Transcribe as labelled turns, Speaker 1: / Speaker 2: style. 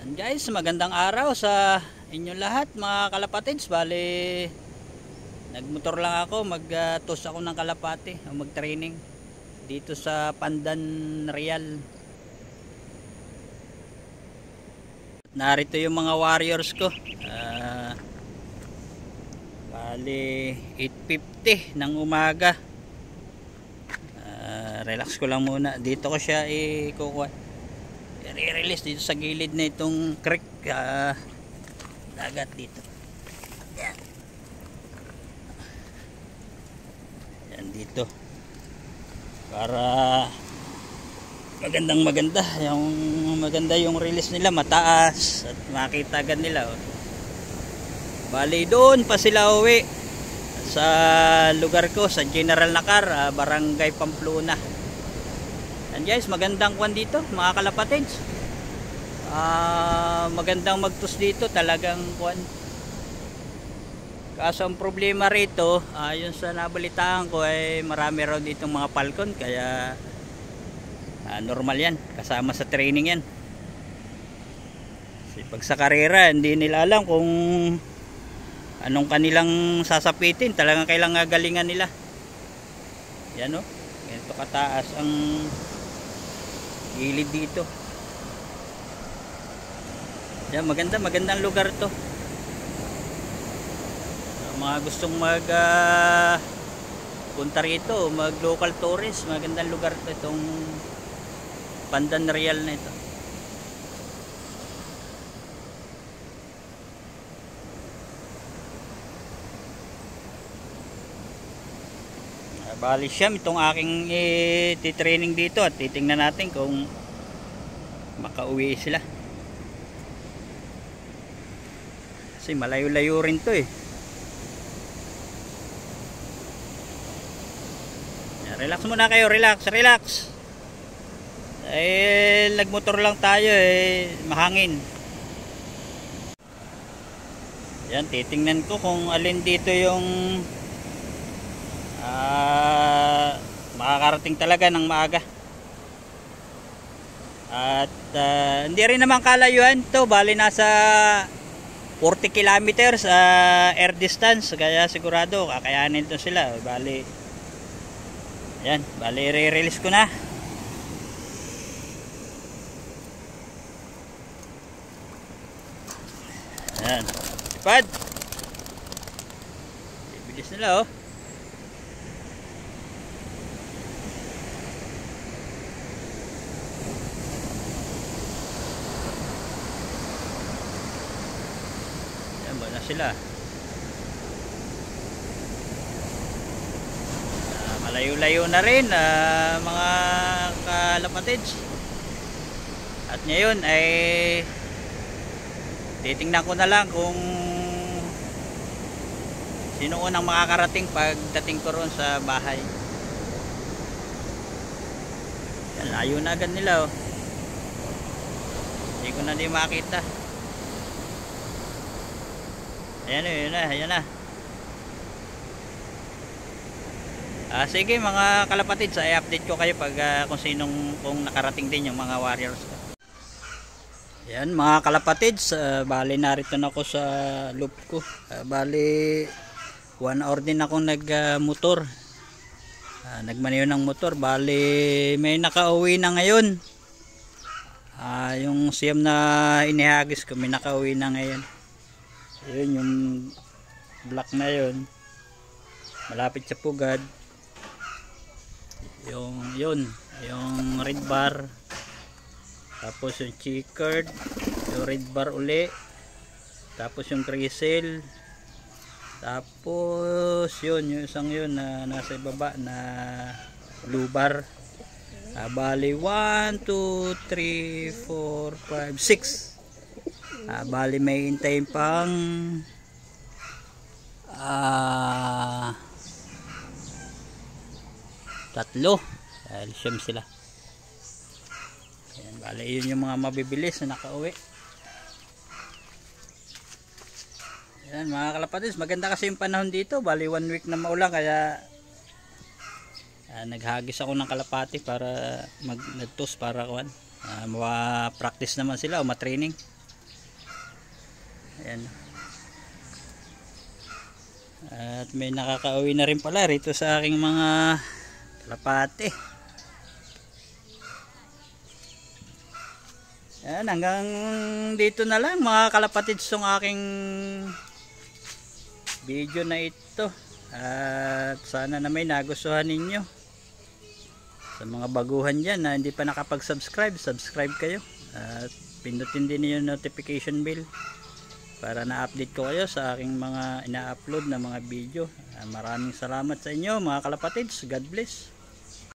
Speaker 1: Yan guys, magandang araw sa inyong lahat mga kalapatids. Bali, nagmotor lang ako, mag-toss ako ng kalapati o mag-training dito sa Pandan Real. Narito yung mga warriors ko. Bali, 8:50 ng umaga. Relax ko lang muna. Dito ko siya ikukuha. I-release dito sa gilid na itong creek, dagat dito. Yan. Yan dito. Para maganda yung release nila, mataas at makita agad nila. Oh. Bali doon pa sila uwi sa lugar ko sa General Nakar, Barangay Pamplona. And guys, magandang kwan dito mga kalapatids. Magandang magtus dito, talagang kwan. Kaso ang problema rito, yung sa nabalitaan ko ay marami raw ditong mga falcon, kaya normal yan, kasama sa training yan. Kasi pag sa karera hindi nila alam kung anong kanilang sasapitin, talagang kailangan galingan nila. Yan o, ganito kataas ang gilid dito. Yan, magandang lugar to. Mga gustong punta rito, mag local tourist, magandang lugar to, itong Pandan Real na ito. Bali siyam itong aking titraining dito at titingnan natin kung makauwi sila. Kasi malayo-layo rin to eh. Relax muna kayo, relax. Nagmotor lang tayo mahangin. Yan, titingnan ko kung alin dito yung makakarating talaga ng maaga. At hindi rin naman kalayuan to, bali nasa 40 kilometers air distance, kaya sigurado kakayanin to sila. Bali i-release ko na. Yan, sipad. Bilis nila oh. Sila malayo-layo na rin mga kalapatids. At ngayon ay titingnan ko na lang kung sino unang makakarating pagdating ko roon sa bahay. Yan, layo na agad nila oh. Hindi ko na din makita. Ayan na. Sige mga kalapatids, i-update ko kayo pag kung nakarating din yung mga warriors ko. Ayan mga kalapatids, bali narito na ako sa loop ko. Bali 1 hour din akong nagmotor. Nagmaneho ng motor. Bali may nakauwi na ngayon. Yung siyam na inihagis ko, may nakauwi na ngayon. Yun yung black na yun, malapit sa pugad. Yung red bar, tapos yung checkered, yung red bar uli, tapos yung creasel, tapos yung isang yun na nasa ibaba na blue bar. Bali 1, 2, 3, 4, 5, 6. Bali may hintayin pang 3 dahil siyam sila. Ayan, bali yun yung mga mabibilis na nakauwi. Ayan mga kalapatids, maganda kasi yung panahon dito. Bali 1 week na maulan, kaya naghagis ako ng kalapati para nagtos para kuan. Ma-practice naman sila o ma-training. Ayan. At may nakakauwi na rin pala rito sa aking mga kalapate. Ayan, hanggang dito na lang mga kalapatids yung aking video na ito. At sana na may nagustuhan ninyo. Sa mga baguhan dyan na hindi pa nakapag-subscribe, subscribe kayo. At pindutin din yung notification bell para na-update ko kayo sa aking mga ina-upload na mga video. Maraming salamat sa inyo mga kalapatids. God bless.